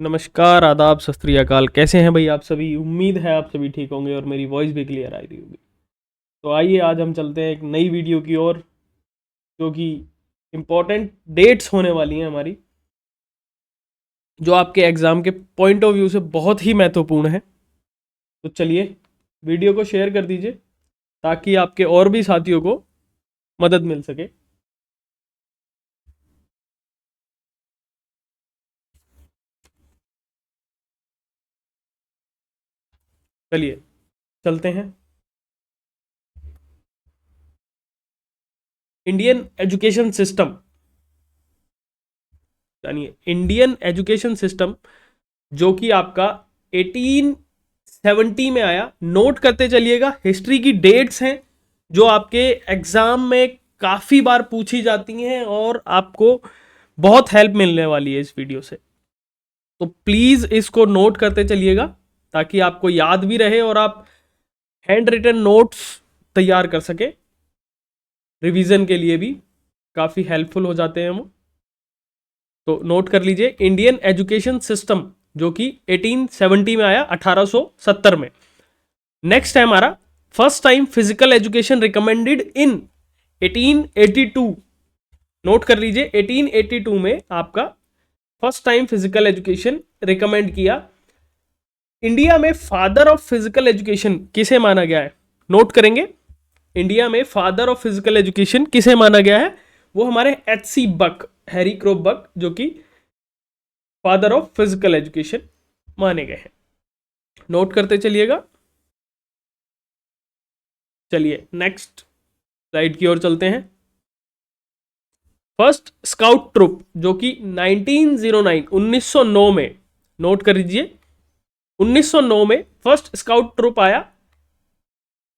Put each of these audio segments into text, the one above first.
नमस्कार, आदाब, सत श्री अकाल। कैसे हैं भाई आप सभी? उम्मीद है आप सभी ठीक होंगे और मेरी वॉइस भी क्लियर आ रही होगी। तो आइए आज हम चलते हैं एक नई वीडियो की ओर, जो कि इम्पोर्टेंट डेट्स होने वाली हैं हमारी, जो आपके एग्ज़ाम के पॉइंट ऑफ व्यू से बहुत ही महत्वपूर्ण है। तो चलिए वीडियो को शेयर कर दीजिए ताकि आपके और भी साथियों को मदद मिल सके। चलिए चलते हैं। इंडियन एजुकेशन सिस्टम, यानी इंडियन एजुकेशन सिस्टम, जो कि आपका 1870 में आया। नोट करते चलिएगा, हिस्ट्री की डेट्स हैं जो आपके एग्जाम में काफ़ी बार पूछी जाती हैं और आपको बहुत हेल्प मिलने वाली है इस वीडियो से। तो प्लीज़ इसको नोट करते चलिएगा ताकि आपको याद भी रहे और आप हैंड रिटन नोट्स तैयार कर सके। रिवीजन के लिए भी काफ़ी हेल्पफुल हो जाते हैं वो। तो नोट कर लीजिए, इंडियन एजुकेशन सिस्टम जो कि 1870 में आया, 1870 में। नेक्स्ट है हमारा first time physical education recommended in 1882। Note कर लीजिए, 1882 में आपका first time physical education recommend किया। इंडिया में फादर ऑफ फिजिकल एजुकेशन किसे माना गया है? नोट करेंगे, इंडिया में फादर ऑफ फिजिकल एजुकेशन किसे माना गया है? वो हमारे एच.सी. बक, हैरी क्रोप बक, जो कि फादर ऑफ फिजिकल एजुकेशन माने गए हैं। नोट करते चलिएगा। चलिए नेक्स्ट स्लाइड की ओर चलते हैं। फर्स्ट स्काउट ट्रुप जो कि 1909 1909 में, नोट कर लीजिए, 1909 में फर्स्ट स्काउट ट्रुप आया।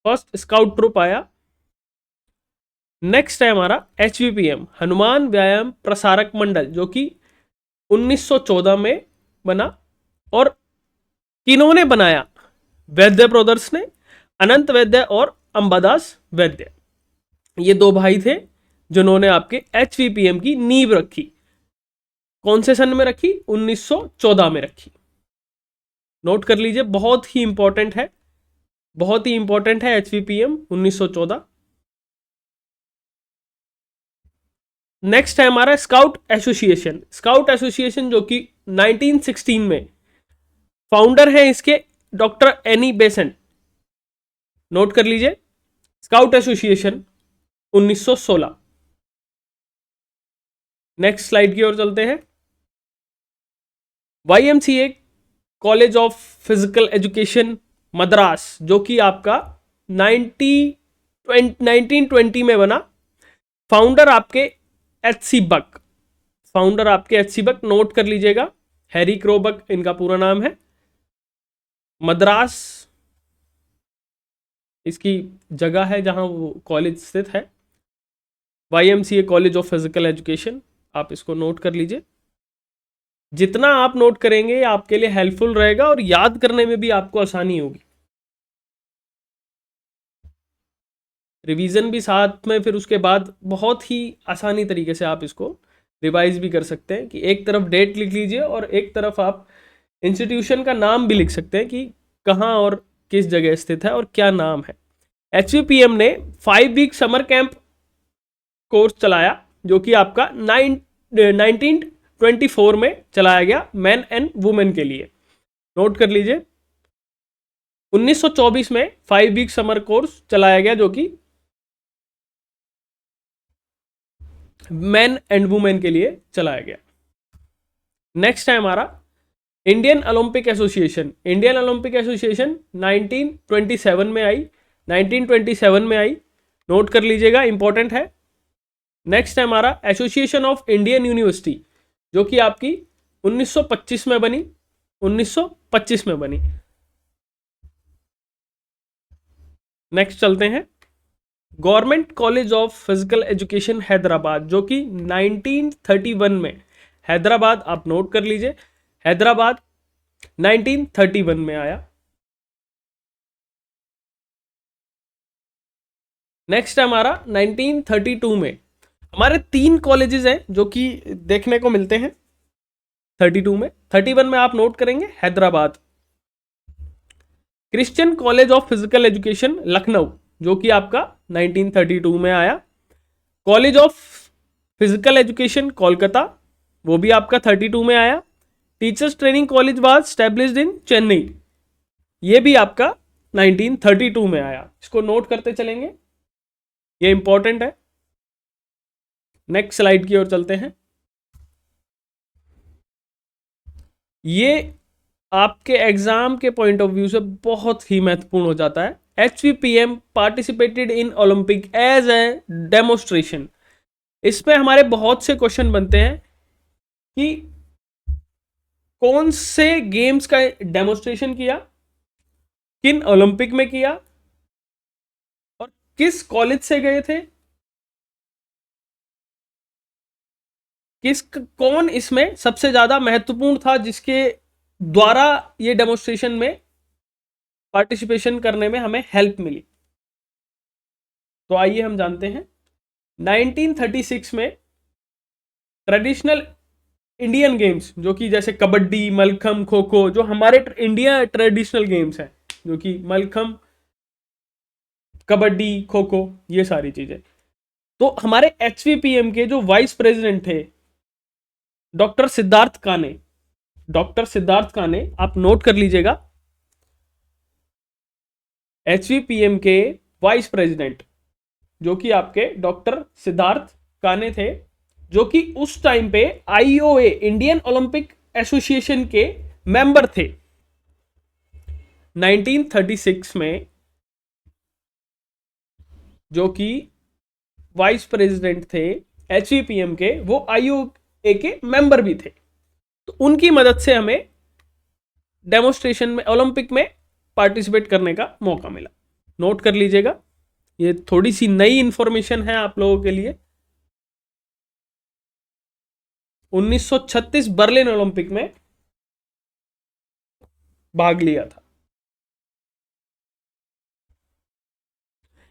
फर्स्ट स्काउट ट्रुप आया। नेक्स्ट है हमारा HVPM, हनुमान व्यायाम प्रसारक मंडल, जो कि 1914 में बना। और किन्होंने बनाया? वैद्य ब्रदर्स ने, अनंत वैद्य और अंबादास वैद्य। ये दो भाई थे जिन्होंने आपके HVPM की नींव रखी। कौन से सन में रखी? 1914 में रखी। नोट कर लीजिए, बहुत ही इंपॉर्टेंट है, बहुत ही इंपॉर्टेंट है HVPM 1914। नेक्स्ट है हमारा स्काउट एसोसिएशन। स्काउट एसोसिएशन जो कि 1916 में, फाउंडर है इसके डॉक्टर एनी बेसेंट। नोट कर लीजिए, स्काउट एसोसिएशन 1916। नेक्स्ट स्लाइड की ओर चलते हैं। YMCA college of physical education Madras, जो कि आपका 1920 में बना। फाउंडर आपके एच.सी. बक, फाउंडर आपके एच.सी. बक। नोट कर लीजिएगा, हैरी क्रोबक इनका पूरा नाम है। मद्रास इसकी जगह है जहां वो कॉलेज स्थित है। YMCA college of physical education, आप इसको नोट कर लीजिए। जितना आप नोट करेंगे आपके लिए हेल्पफुल रहेगा और याद करने में भी आपको आसानी होगी। रिवीजन भी साथ में, फिर उसके बाद बहुत ही आसानी तरीके से आप इसको रिवाइज भी कर सकते हैं कि एक तरफ डेट लिख लीजिए और एक तरफ आप इंस्टीट्यूशन का नाम भी लिख सकते हैं कि कहाँ और किस जगह स्थित है और क्या नाम है। HVPM ने 5 वीक समर कैंप कोर्स चलाया, जो कि आपका 1924 में चलाया गया मैन एंड वुमेन के लिए। नोट कर लीजिए, 1924 में 5 वीक समर कोर्स चलाया गया जो कि मैन एंड वुमेन के लिए चलाया गया। नेक्स्ट है हमारा Indian Olympic association. Indian Olympic association 1927 में आई, 1927 में आई। नोट कर लीजिएगा, इंपॉर्टेंट है। नेक्स्ट है हमारा एसोसिएशन ऑफ इंडियन यूनिवर्सिटी, जो कि आपकी 1925 में बनी, 1925 में बनी। नेक्स्ट चलते हैं, government college of physical education Hyderabad, जो कि 1931 में, हैदराबाद आप नोट कर लीजिए, हैदराबाद 1931 में आया। नेक्स्ट है हमारा 1932 में। हमारे 3 कॉलेजेस हैं जो कि देखने को मिलते हैं। 32 में। 31 में आप नोट करेंगे Hyderabad. Christian college of physical education Lucknow, जो कि आपका 1932 में आया। College of physical education Kolkata, वो भी आपका 32 में आया। Teachers training college was established इन चेन्नई, ये भी आपका 1932 में आया। इसको नोट करते चलेंगे, ये इंपॉर्टेंट है। नेक्स्ट स्लाइड की ओर चलते हैं। ये आपके एग्जाम के पॉइंट ऑफ व्यू से बहुत ही महत्वपूर्ण हो जाता है। HVPM participated in Olympic as a demonstration. इसमें हमारे बहुत से क्वेश्चन बनते हैं कि कौन से गेम्स का डेमोस्ट्रेशन किया, किन ओलंपिक में किया, और किस कॉलेज से गए थे, कौन इसमें सबसे ज्यादा महत्वपूर्ण था जिसके द्वारा ये डेमोस्ट्रेशन में पार्टिसिपेशन करने में हमें हेल्प मिली। तो आइए हम जानते हैं। 1936 में ट्रेडिशनल इंडियन गेम्स, जो कि जैसे कबड्डी, मलखम, खो खो, जो हमारे इंडिया ट्रेडिशनल गेम्स हैं, जो कि मलखम, कबड्डी, खो खो, ये सारी चीजें। तो हमारे HVPM के जो वाइस प्रेसिडेंट थे डॉक्टर सिद्धार्थ काने, डॉक्टर सिद्धार्थ काने, आप नोट कर लीजिएगा। HVPM के वाइस प्रेसिडेंट जो कि आपके डॉक्टर सिद्धार्थ काने थे, जो कि उस टाइम पे IOA इंडियन ओलंपिक एसोसिएशन के मेंबर थे। 1936 में जो कि वाइस प्रेसिडेंट थे HVPM के, वो IOA के मेंबर भी थे। तो उनकी मदद से हमें डेमोस्ट्रेशन में, ओलंपिक में पार्टिसिपेट करने का मौका मिला। नोट कर लीजिएगा, ये थोड़ी सी नई इंफॉर्मेशन है आप लोगों के लिए। 1936 बर्लिन ओलंपिक में भाग लिया था।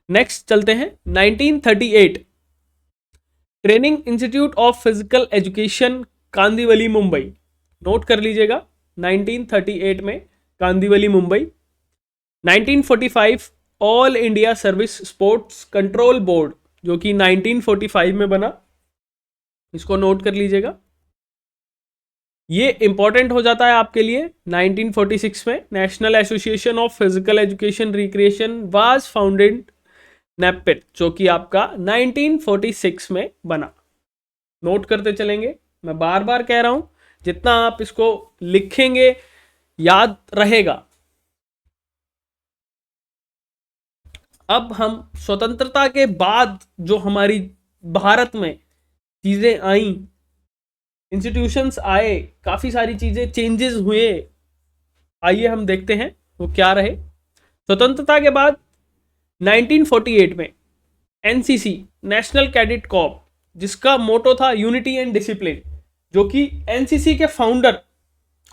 नेक्स्ट चलते हैं। 1938 training institute of physical education Kandivali Mumbai, note कर लीजिएगा। 1938 में Kandivali Mumbai. 1945 all India service sports control board, जो कि 1945 में बना, इसको नोट कर लीजिएगा। ये इंपॉर्टेंट हो जाता है आपके लिए। 1946 में national association of physical education recreation was founded नेपेट, जो कि आपका 1946 में बना। नोट करते चलेंगे, मैं बार बार कह रहा हूं, जितना आप इसको लिखेंगे याद रहेगा। अब हम स्वतंत्रता के बाद जो हमारी भारत में चीजें आई, इंस्टीट्यूशंस आए, काफी सारी चीजें चेंजेस हुए, आइए हम देखते हैं वो क्या रहे। स्वतंत्रता के बाद 1948 में NCC नेशनल कैडेट कॉर्प, जिसका मोटो था यूनिटी एंड डिसिप्लिन, जो कि NCC के फाउंडर,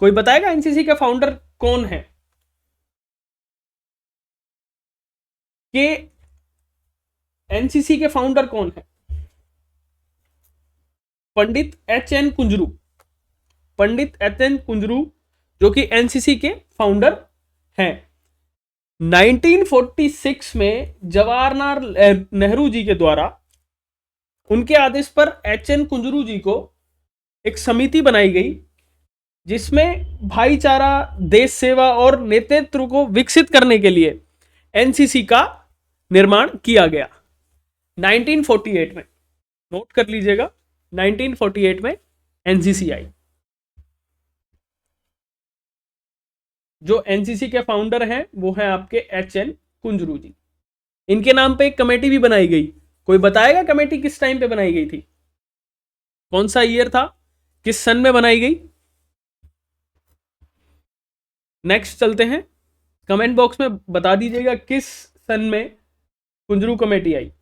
कोई बताएगा NCC के फाउंडर कौन है? कि NCC के फाउंडर कौन है? पंडित HN कुंजरू, पंडित HN कुंजरू, जो कि NCC के फाउंडर हैं। 1946 में जवाहरलाल नेहरू जी के द्वारा, उनके आदेश पर HN कुंजरू जी को एक समिति बनाई गई, जिसमें भाईचारा, देश सेवा और नेतृत्व को विकसित करने के लिए NCC का निर्माण किया गया। 1948 में, नोट कर लीजिएगा, 1948 में NCC आई। जो NCC के फाउंडर हैं वो हैं आपके HN कुंजरू जी। इनके नाम पे एक कमेटी भी बनाई गई। कोई बताएगा कमेटी किस टाइम पे बनाई गई थी? कौन सा ईयर था, किस सन में बनाई गई? नेक्स्ट चलते हैं, कमेंट बॉक्स में बता दीजिएगा किस सन में कुंजरू कमेटी आई।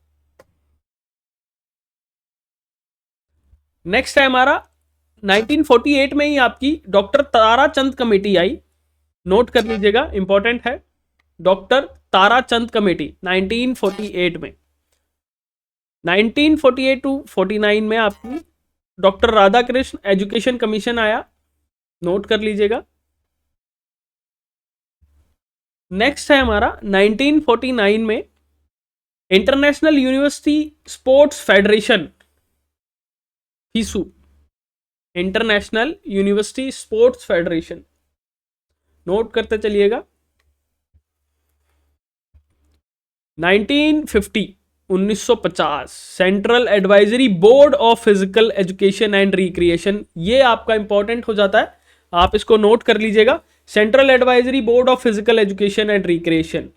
नेक्स्ट है हमारा 1948 में ही आपकी डॉक्टर ताराचंद कमेटी आई। नोट कर लीजिएगा, इंपॉर्टेंट है। डॉक्टर ताराचंद कमेटी 1948 में। 1948 टू 49 में आपकी डॉक्टर राधाकृष्ण एजुकेशन कमीशन आया। नोट कर लीजिएगा। नेक्स्ट है हमारा 1949 में international university sports federation, FISU, international university sports federation, note करते चलिएगा। 1950 central advisory board of physical education and recreation, ये आपका इंपॉर्टेंट हो जाता है, आप इसको नोट कर लीजिएगा। Central advisory board of physical education and recreation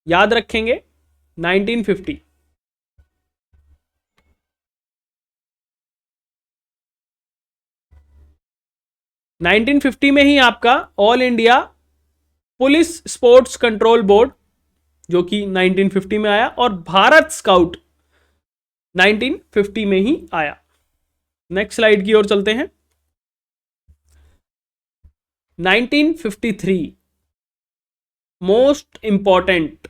याद रखेंगे 1950। नाइनटीन 1950 में ही आपका all India police sports control board जो कि 1950 में आया, और भारत स्काउट 1950 में ही आया। नेक्स्ट स्लाइड की ओर चलते हैं। 1953 मोस्ट इंपॉर्टेंट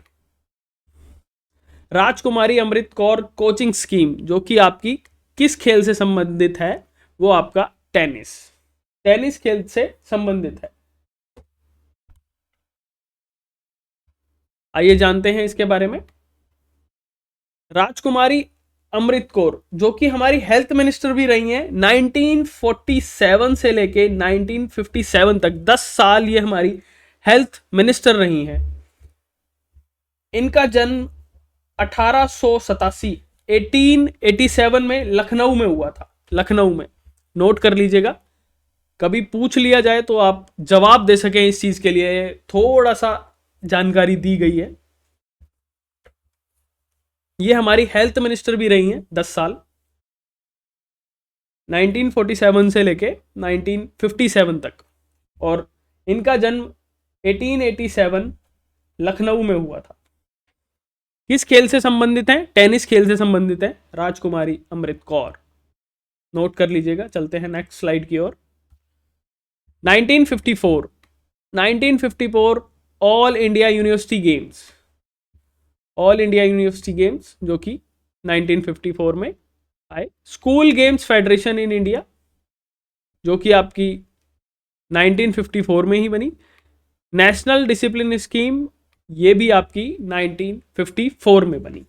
राजकुमारी अमृत कौर कोचिंग स्कीम, जो कि आपकी किस खेल से संबंधित है, वो आपका टेनिस खेल से संबंधित है। आइए जानते हैं इसके बारे में। राजकुमारी अमृत कौर जो कि हमारी हेल्थ मिनिस्टर भी रही हैं 1947 से लेके 1957 तक, 10 साल ये हमारी हेल्थ मिनिस्टर रही हैं। इनका जन्म 1887 में लखनऊ में हुआ था, लखनऊ में, नोट कर लीजिएगा। कभी पूछ लिया जाए तो आप जवाब दे सकें इस चीज के लिए, थोड़ा सा जानकारी दी गई है। ये हमारी हेल्थ मिनिस्टर भी रही हैं 10 साल, 1947 से लेके 1957 तक, और इनका जन्म 1887 लखनऊ में हुआ था। किस खेल से संबंधित है? टेनिस खेल से संबंधित है राजकुमारी अमृत कौर, नोट कर लीजिएगा। चलते हैं नेक्स्ट स्लाइड की ओर। 1954 ऑल इंडिया यूनिवर्सिटी गेम्स जो कि 1954 में आए। School games federation in India जो कि आपकी 1954 में ही बनी। नेशनल डिसिप्लिन स्कीम ये भी आपकी 1954 में बनी।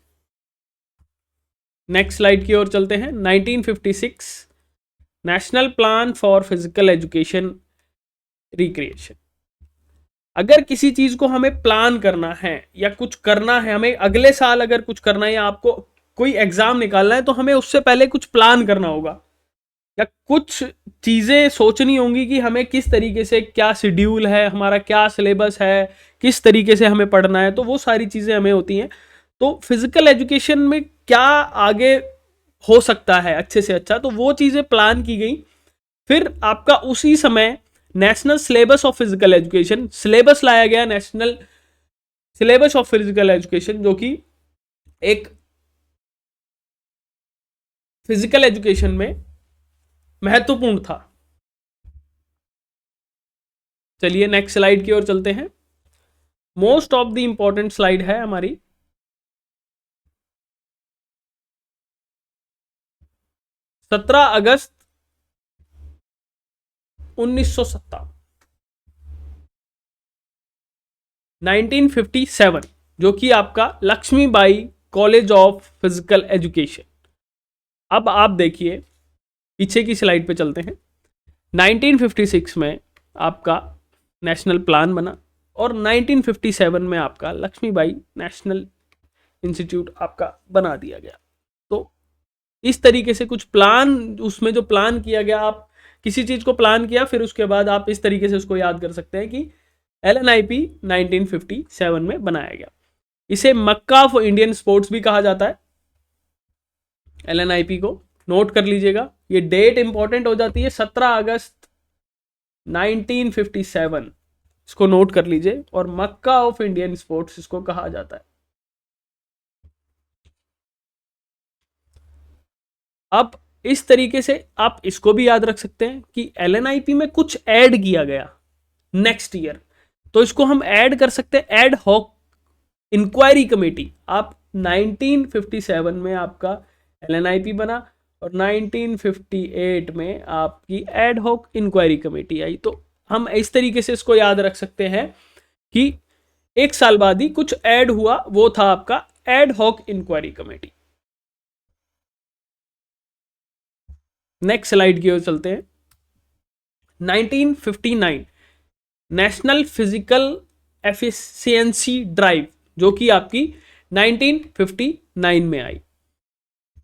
नेक्स्ट स्लाइड की ओर चलते हैं। 1956 national plan for physical education recreation. अगर किसी चीज को हमें प्लान करना है या कुछ करना है, हमें अगले साल अगर कुछ करना है या आपको कोई एग्जाम निकालना है, तो हमें उससे पहले कुछ प्लान करना होगा या कुछ चीजें सोचनी होंगी कि हमें किस तरीके से, क्या शेड्यूल है हमारा, क्या सिलेबस है, किस तरीके से हमें पढ़ना है, तो वो सारी चीजें हमें होती हैं। तो फिजिकल एजुकेशन में क्या आगे हो सकता है अच्छे से अच्छा, तो वो चीजें प्लान की गई। फिर आपका उसी समय national syllabus of physical education, syllabus लाया गया, national syllabus of physical education, जो कि एक फिजिकल एजुकेशन में महत्वपूर्ण था। चलिए नेक्स्ट स्लाइड की ओर चलते हैं। Most of the important slide है हमारी 17 अगस्त 1957 जो कि आपका Lakshmibai college of physical education. अब आप देखिए पीछे की स्लाइड पे चलते हैं। 1956 में आपका नेशनल प्लान बना और 1957 में आपका लक्ष्मीबाई नेशनल इंस्टीट्यूट आपका बना दिया गया। तो इस तरीके से कुछ प्लान, उसमें जो प्लान किया गया, आप किसी चीज को प्लान किया फिर उसके बाद आप इस तरीके से उसको याद कर सकते हैं कि LNIP 1957 में बनाया गया। इसे मक्का ऑफ इंडियन स्पोर्ट्स भी कहा जाता है। LNIP को नोट कर लीजिएगा, ये डेट इंपॉर्टेंट हो जाती है 17 अगस्त 1957, इसको नोट कर लीजिए, और मक्का ऑफ इंडियन स्पोर्ट्स इसको कहा जाता है। अब इस तरीके से आप इसको भी याद रख सकते हैं कि LNIP में कुछ ऐड किया गया नेक्स्ट ईयर, तो इसको हम ऐड कर सकते हैं एड हॉक इंक्वायरी कमेटी। आप 1957 में आपका LNIP बना और 1958 में आपकी एड हॉक इंक्वायरी कमेटी आई। तो हम इस तरीके से इसको याद रख सकते हैं कि एक साल बाद ही कुछ ऐड हुआ, वो था आपका ad hoc inquiry committee. Next slide की ओर चलते हैं। 1959 नेशनल फिजिकल एफिशिएंसी ड्राइव, जो कि आपकी 1959 में आई।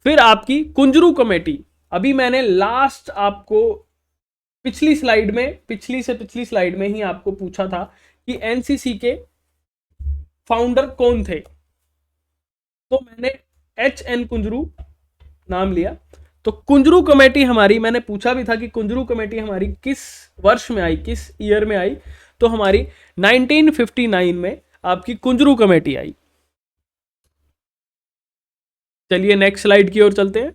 फिर आपकी कुंजरू कमेटी, अभी मैंने लास्ट आपको पिछली पिछली स्लाइड में ही आपको पूछा था कि एनसीसी के फाउंडर कौन थे, तो मैंने एच.एन. कुंजरू नाम लिया। तो कुंजरू कमेटी हमारी, मैंने पूछा भी था कि कुंजरू कमेटी हमारी किस वर्ष में आई, किस ईयर में आई, तो हमारी 1959 में आपकी कुंजरू कमेटी आई। चलिए नेक्स्ट स्लाइड की ओर चलते हैं।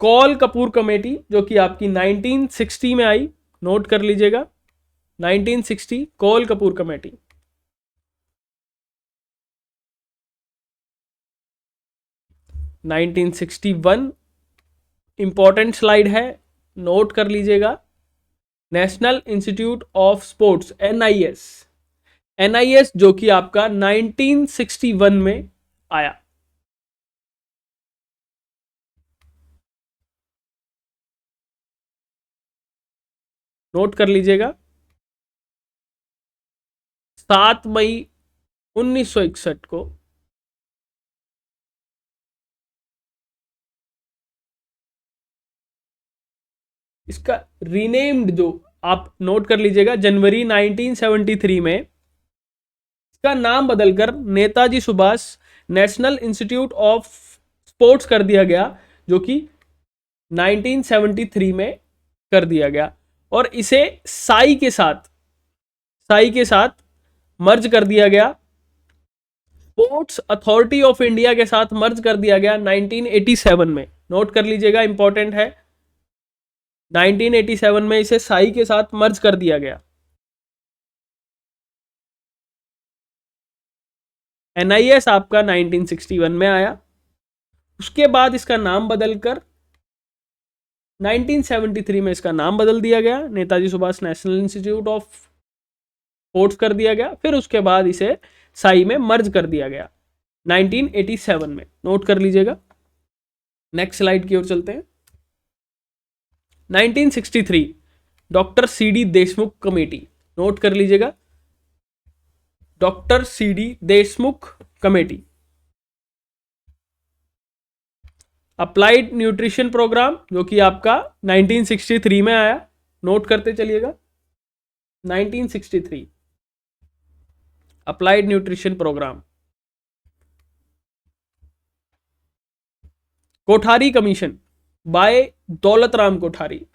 कौल कपूर कमेटी, जो कि आपकी 1960 में आई, नोट कर लीजिएगा 1960 Kaul Kapoor committee. Nineteen 1961 important slide है, नोट कर लीजिएगा। National institute of sports NIS जो कि आपका 1961 में आया। नोट कर लीजिएगा 7 मई 1961 को इसका रीनेम्ड, जो आप नोट कर लीजिएगा, जनवरी 1973 में इसका नाम बदलकर Netaji Subhash national institute of sports कर दिया गया, जो कि 1973 में कर दिया गया। और इसे साई के साथ मर्ज कर दिया गया, स्पोर्ट्स अथॉरिटी ऑफ इंडिया के साथ मर्ज कर दिया गया 1987 में। नोट कर लीजिएगा, इंपॉर्टेंट है, 1987 में इसे साई के साथ मर्ज कर दिया गया। एनआईएस आपका 1961 में आया, उसके बाद इसका नाम बदलकर 1973 में इसका नाम बदल दिया गया, Netaji Subhash national institute of sports कर दिया गया। फिर उसके बाद इसे साई में मर्ज कर दिया गया 1987 में। नोट कर लीजिएगा। नेक्स्ट स्लाइड की ओर चलते हैं। 1963 डॉक्टर सीडी देशमुख कमेटी, नोट कर लीजिएगा, doctor CD Deshmukh committee. Applied nutrition programme, जो कि आपका 1963 में आया, नोट करते चलिएगा 1963 applied nutrition programme. Kothari commission by Daulat Ram Kothari,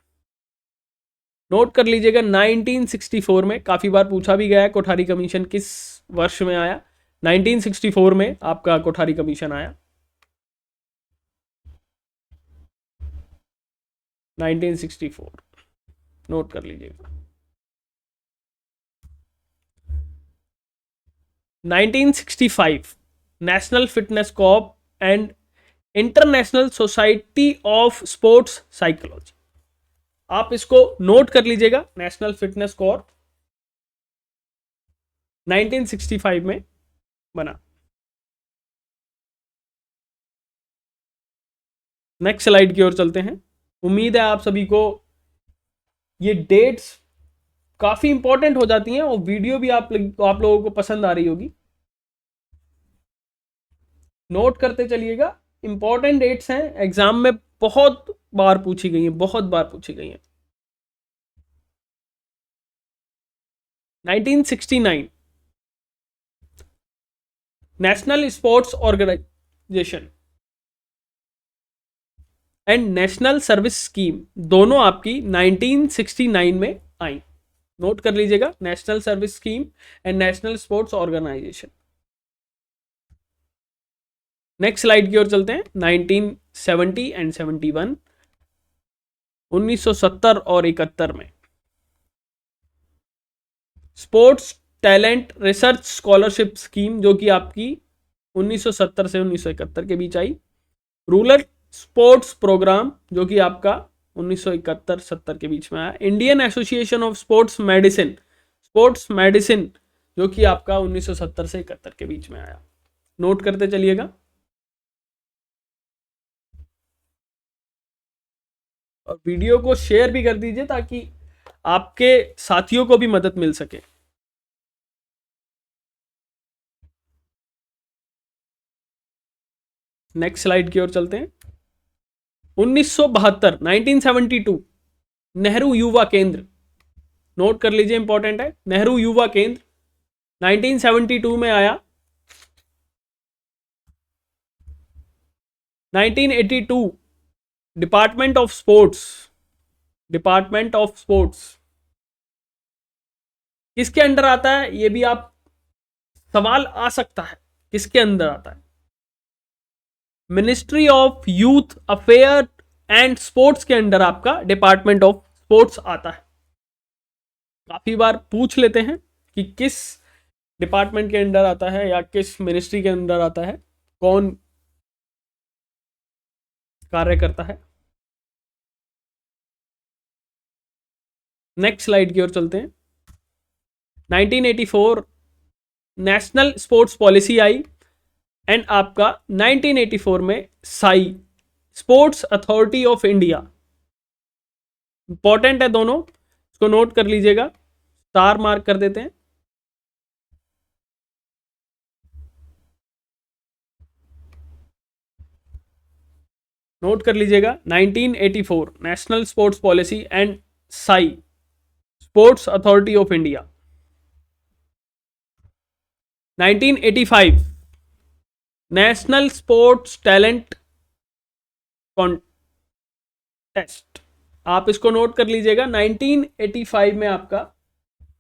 note कर लीजिएगा 1964 में, काफी बार पूछा भी गया है कोठारी कमीशन किस वर्ष में आया। 1964 में आपका कोठारी कमीशन आया, 1964 नोट कर लीजिएगा। 1965 national fitness Corp and international society of sports psychology, आप इसको नोट कर लीजिएगा, नेशनल फिटनेस कॉर्प 1965 में बना। नेक्स्ट स्लाइड की ओर चलते हैं। उम्मीद है आप सभी को ये डेट्स काफी इंपॉर्टेंट हो जाती हैं और वीडियो भी आप लोगों को पसंद आ रही होगी। नोट करते चलिएगा, इंपॉर्टेंट डेट्स हैं, एग्जाम में बहुत बार पूछी गई हैं, 1969 national sports organisation and national service scheme, दोनों आपकी 1969 में आई। नोट कर लीजिएगा, national service scheme and national sports organisation. Next slide की ओर चलते हैं। 1970 एंड 71 1970 और 71 में sports talent research scholarship scheme, जो कि आपकी 1970 से 1971 के बीच आई। रूरल स्पोर्ट्स प्रोग्राम जो कि आपका 1971-70 के बीच में आया। Indian association of sports medicine जो कि आपका 1970 से 71 के बीच में आया। नोट करते चलिएगा। और वीडियो को शेयर भी कर दीजिए ताकि आपके साथियों को भी मदद मिल सके। नेक्स्ट स्लाइड की ओर चलते हैं। 1972 नेहरू युवा केंद्र, नोट कर लीजिए, इंपॉर्टेंट है। नेहरू युवा केंद्र 1972 में आया। 1982 डिपार्टमेंट ऑफ स्पोर्ट्स किसके अंडर आता है? ये भी आप सवाल आ सकता है, किसके अंदर आता है? Ministry of youth affair and sports के अंडर आपका डिपार्टमेंट ऑफ स्पोर्ट्स आता है। काफी बार पूछ लेते हैं कि किस डिपार्टमेंट के अंडर आता है या किस मिनिस्ट्री के अंदर आता है, कौन कार्य करता है। नेक्स्ट स्लाइड की ओर चलते हैं। 1984 national sports policy I and आपका 1984 में Sai sports authority of India, important है दोनों, इसको नोट कर लीजिएगा, स्टार मार्क कर देते हैं। नोट कर लीजिएगा 1984 national sports policy and Sai sports authority of India. 1985 national sports talent contest, आप इसको नोट कर लीजिएगा, 1985 में आपका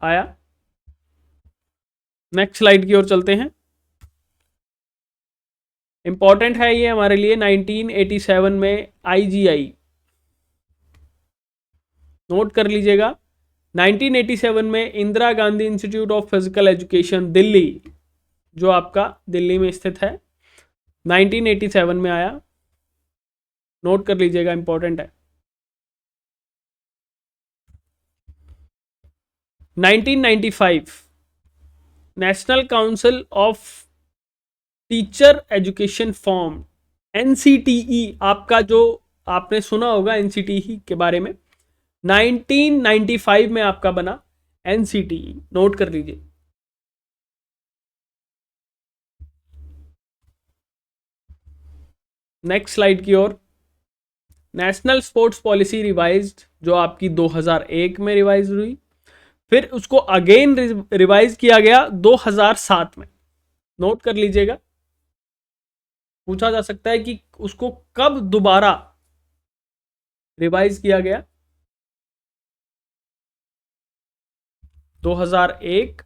आया। नेक्स्ट स्लाइड की ओर चलते हैं। इंपॉर्टेंट है ये हमारे लिए। 1987 में आईजीआई, नोट कर लीजिएगा। 1987 में Indira Gandhi institute of physical education Delhi, जो आपका दिल्ली में स्थित है, 1987 में आया। नोट कर लीजिएगा, इंपॉर्टेंट है। 1995 national council of teacher education form, NCTE, आपका जो आपने सुना होगा एनसीटीई के बारे में, 1995 में आपका बना एनसीटीई, नोट कर लीजिए। नेक्स्ट स्लाइड की ओर। नेशनल स्पोर्ट्स पॉलिसी रिवाइज्ड, जो आपकी 2001 में रिवाइज हुई, फिर उसको अगेन रिवाइज किया गया 2007 में। नोट कर लीजिएगा, पूछा जा सकता है कि उसको कब दोबारा रिवाइज किया गया। 2001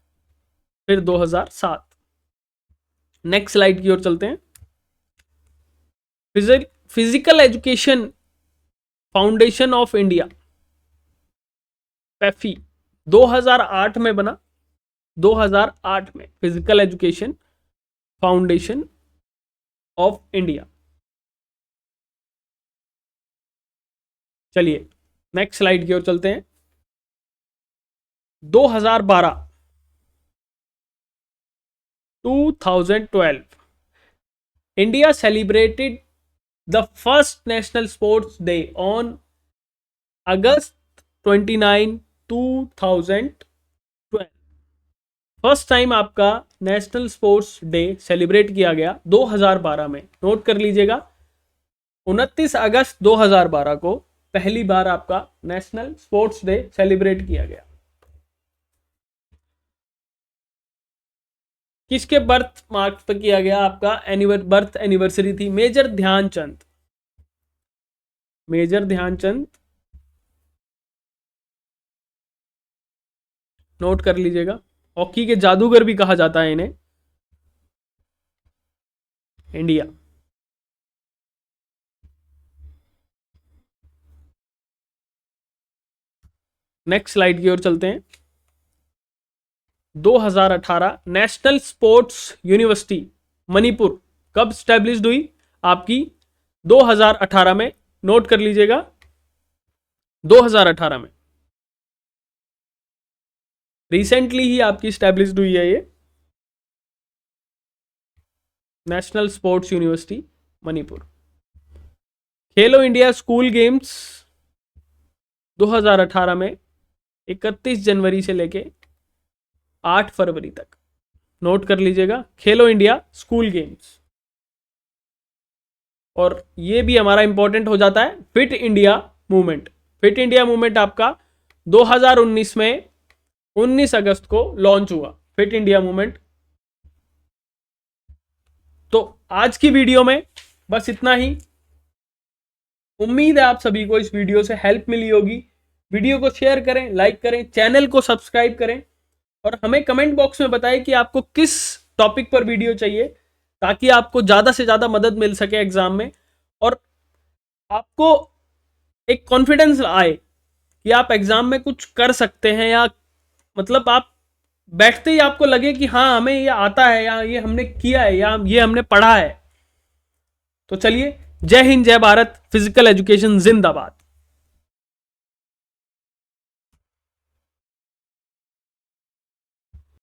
फिर 2007। नेक्स्ट स्लाइड की ओर चलते हैं। Physical education foundation of India, PEFI, 2008 में बना। 2008 में physical education foundation of India. चलिए नेक्स्ट स्लाइड की ओर चलते हैं। 2012 India celebrated the first national sports day on August 29, 2012। First time आपका नेशनल स्पोर्ट्स डे सेलिब्रेट किया गया 2012 में। नोट कर लीजिएगा, 29 अगस्त 2012 को पहली बार आपका नेशनल स्पोर्ट्स डे सेलिब्रेट किया गया। किसके बर्थ मार्क पर किया गया? आपका बर्थ एनिवर्सरी थी मेजर ध्यानचंद। नोट कर लीजिएगा, हॉकी के जादूगर भी कहा जाता है इन्हें। इंडिया। नेक्स्ट स्लाइड की ओर चलते हैं। 2018 नेशनल स्पोर्ट्स यूनिवर्सिटी मणिपुर कब स्टैब्लिश्ड हुई? आपकी 2018 में, नोट कर लीजिएगा, 2018 में रिसेंटली ही आपकी स्टैब्लिश्ड हुई है ये नेशनल स्पोर्ट्स यूनिवर्सिटी मणिपुर। खेलो इंडिया स्कूल गेम्स 2018 में 31 जनवरी से लेके 8 फरवरी तक, नोट कर लीजिएगा, खेलो इंडिया स्कूल गेम्स। और ये भी हमारा इंपॉर्टेंट हो जाता है fit India movement. Fit India movement आपका 2019 में 19 अगस्त को लॉन्च हुआ, फिट इंडिया मूवमेंट। तो आज की वीडियो में बस इतना ही। उम्मीद है आप सभी को इस वीडियो से हेल्प मिली होगी। वीडियो को शेयर करें, लाइक करें, चैनल को सब्सक्राइब करें और हमें कमेंट बॉक्स में बताएं कि आपको किस टॉपिक पर वीडियो चाहिए, ताकि आपको ज़्यादा से ज़्यादा मदद मिल सके एग्जाम में और आपको एक कॉन्फिडेंस आए कि आप एग्जाम में कुछ कर सकते हैं, या मतलब आप बैठते ही आपको लगे कि हाँ हमें ये आता है, या ये हमने किया है, या ये हमने पढ़ा है। तो चलिए, जय हिंद, जय भारत, फिजिकल एजुकेशन जिंदाबाद।